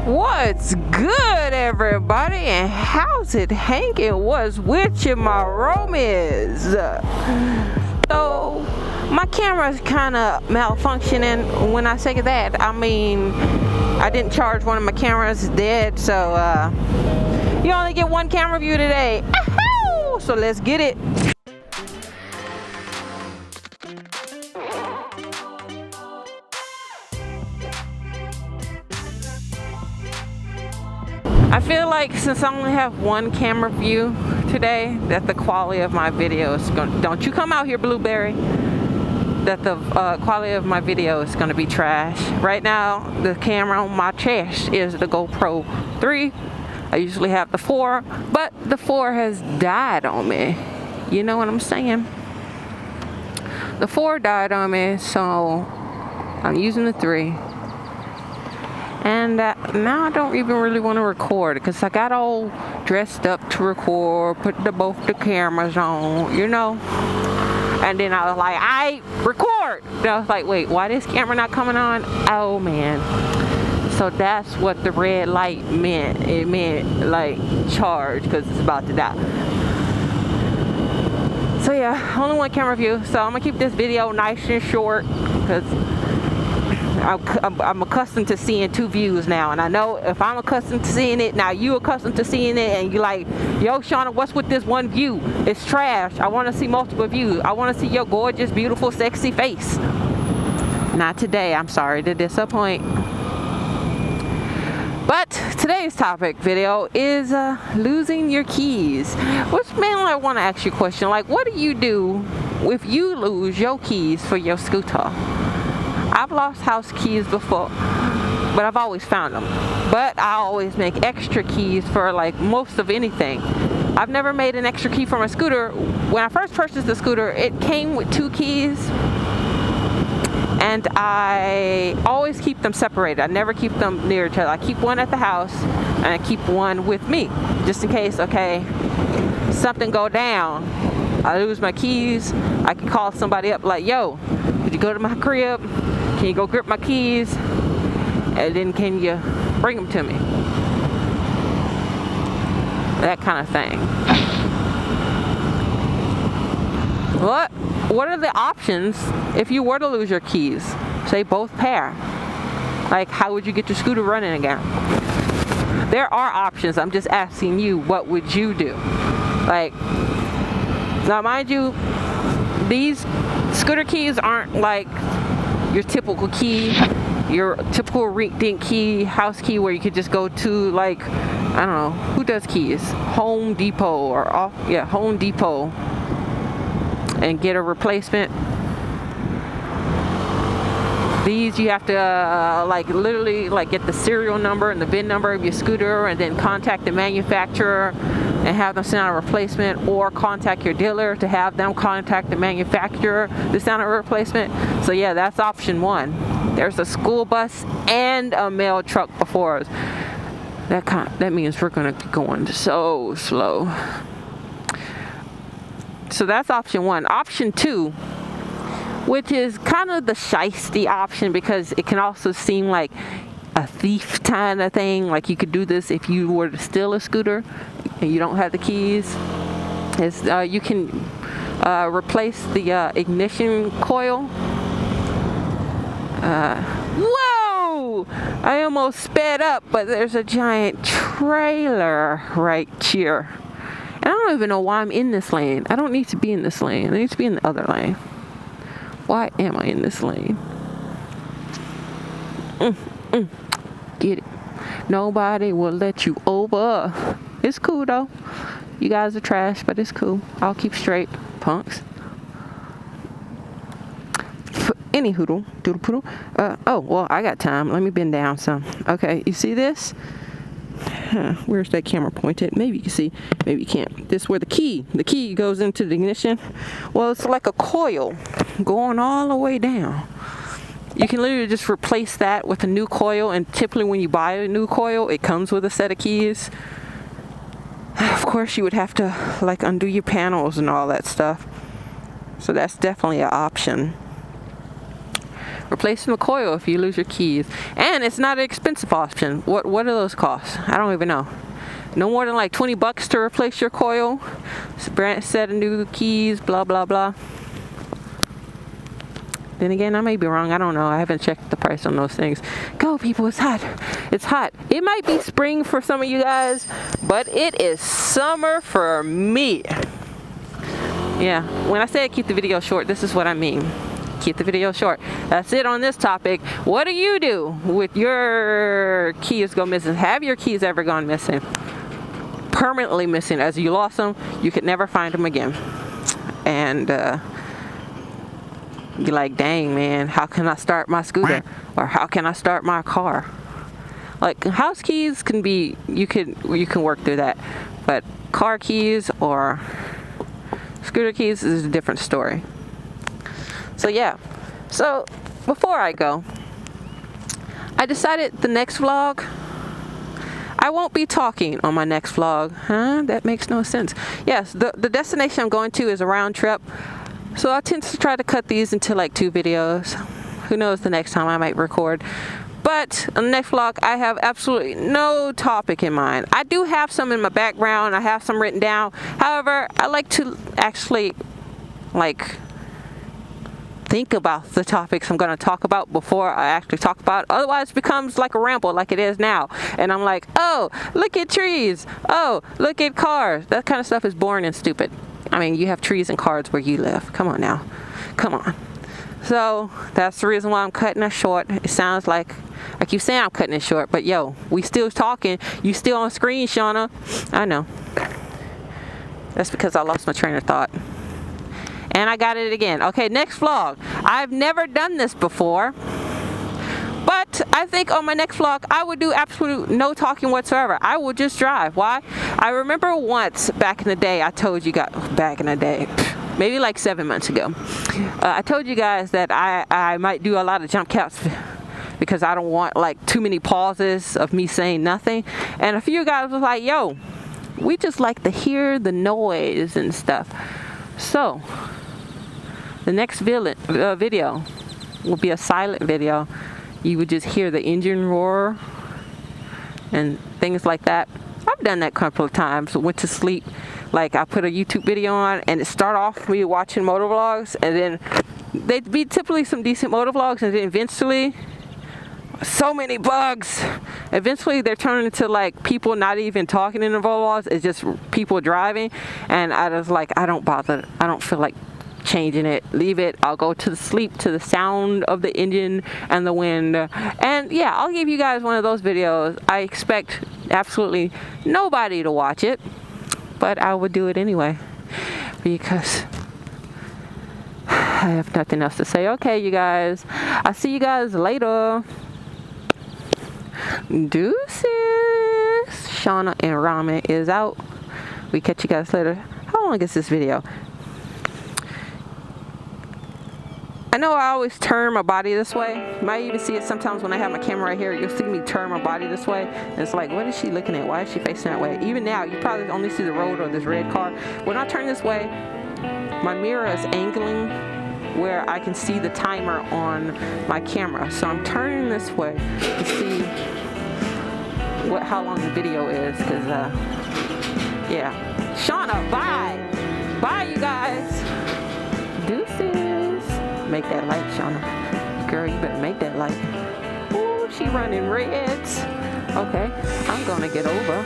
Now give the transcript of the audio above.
What's good, everybody, and how's it hanging? What's with you, my Romans? So my camera's kind of malfunctioning. When I say that, I mean I didn't charge one of my cameras, it's dead. So you only get one camera view today. Ahoo! So let's get it. I feel like since I only have one camera view today, that the quality of my video is going to, don't you come out here, Blueberry, that the quality of my video is going to be trash. Right now, the camera on my chest is the GoPro 3. I usually have the 4, but the 4 has died on me. You know what I'm saying? The 4 died on me, so I'm using the 3. And now I don't even really want to record because I got all dressed up to record, put both the cameras on, you know. And then I was like, I record. And I was like, wait, why this camera not coming on? Oh man. So that's what the red light meant. It meant like charge because it's about to die. So yeah, only one camera view. So I'm gonna keep this video nice and short because I'm accustomed to seeing 2 views now, and I know if I'm accustomed to seeing it, now you accustomed to seeing it, and you're like, yo, Shauna, what's with this one view? It's trash. I want to see multiple views. I want to see your gorgeous, beautiful, sexy face. Not today. I'm sorry to disappoint. But today's topic video is losing your keys. Which mainly I want to ask you a question, like, what do you do if you lose your keys for your scooter? I've lost house keys before, but I've always found them. But I always make extra keys for like most of anything. I've never made an extra key for my scooter. When I first purchased the scooter, it came with 2 keys, and I always keep them separated. I never keep them near each other. I keep one at the house, and I keep one with me, just in case, okay, something go down, I lose my keys, I can call somebody up like, yo, did you go to my crib? Can you go grip my keys? And then can you bring them to me? That kind of thing. What are the options if you were to lose your keys? Say both pair. Like, how would you get your scooter running again? There are options. I'm just asking you, what would you do? Like, now mind you, these scooter keys aren't like your typical key, your typical rink-dink key, house key where you could just go to, like, I don't know, who does keys? Home Depot or Home Depot and get a replacement. These you have to like literally like get the serial number and the VIN number of your scooter and then contact the manufacturer and have them send out a replacement, or contact your dealer to have them contact the manufacturer to send out a replacement. So yeah, that's option 1. There's a school bus and a mail truck before us. That means we're gonna be going so slow. So that's option 1. Option 2, which is kind of the shiesty option because it can also seem like a thief kind of thing. Like you could do this if you were to steal a scooter and you don't have the keys. Is you can replace the ignition coil. Whoa! I almost sped up, but there's a giant trailer right here. And I don't even know why I'm in this lane. I don't need to be in this lane. I need to be in the other lane. Why am I in this lane? Get it. Nobody will let you over. It's cool though. You guys are trash, but it's cool. I'll keep straight, punks. Any doodle poodle. Oh, well, I got time. Let me bend down some. Okay, you see this? Where's that camera pointed? Maybe you can see, maybe you can't. This is where the key goes into the ignition. Well, it's like a coil going all the way down. You can literally just replace that with a new coil, and typically when you buy a new coil, it comes with a set of keys. Of course, you would have to like undo your panels and all that stuff. So that's definitely an option. replacing the coil if you lose your keys. And it's not an expensive option. What do those cost? I don't even know. No more than like $20 to replace your coil. Set of new keys, blah, blah, blah. Then again, I may be wrong. I don't know. I haven't checked the price on those things. Go, people. It's hot. It's hot. It might be spring for some of you guys, but it is summer for me. Yeah. When I say keep the video short, this is what I mean. Keep the video short. That's it on this topic. What do you do with your keys go missing? Have your keys ever gone missing? Permanently missing, as you lost them, you could never find them again. And you're like, dang, man, how can I start my scooter? Or how can I start my car? Like, house keys can be, you can work through that. But car keys or scooter keys is a different story. So yeah. So before I go, I decided the next vlog, I won't be talking on my next vlog. Huh? That makes no sense. Yes, the destination I'm going to is a round trip. So I tend to try to cut these into like 2 videos. Who knows the next time I might record. But on the next vlog, I have absolutely no topic in mind. I do have some in my background. I have some written down. However, I like to actually like think about the topics I'm going to talk about before I actually talk about it. Otherwise it becomes like a ramble like it is now. And I'm like, oh, look at trees. Oh, look at cars. That kind of stuff is boring and stupid. I mean, you have trees and cars where you live. Come on now. Come on. So that's the reason why I'm cutting it short. It sounds like I keep saying I'm cutting it short, but yo, we still talking. You still on screen, Shauna. I know. That's because I lost my train of thought. And I got it again. Okay, next vlog. I've never done this before. But I think on my next vlog, I would do absolute no talking whatsoever. I will just drive. Why? I remember once back in the day, I told you guys, back in the day, maybe like 7 months ago, I told you guys that I might do a lot of jump cuts because I don't want like too many pauses of me saying nothing. And a few guys was like, yo, we just like to hear the noise and stuff. So the next video will be a silent video. You would just hear the engine roar and things like that. I've done that a couple of times. Went to sleep, like I put a YouTube video on and it started off with me watching motor vlogs, and then they'd be typically some decent motor vlogs, and then eventually so many bugs. Eventually they're turning into like people not even talking in the vlogs. It's just people driving, and I was like, I don't bother. I don't feel like changing it. Leave it. I'll go to sleep to the sound of the engine and the wind. And yeah, I'll give you guys one of those videos. I expect absolutely nobody to watch it, but I would do it anyway because I have nothing else to say. Okay, you guys, I'll see you guys later. Deuces. Shauna and Ramen is out. We catch you guys later. How long is this video? I know I always turn my body this way. You might even see it sometimes when I have my camera right here. You'll see me turn my body this way. And it's like, what is she looking at? Why is she facing that way? Even now, you probably only see the road or this red car. When I turn this way, my mirror is angling where I can see the timer on my camera. So I'm turning this way to see how long the video is. Because, yeah. Shauna, bye. Bye, you guys. Deuces. Make that light, Shauna. Girl, you better make that light. Ooh, she running reds. Okay, I'm gonna get over.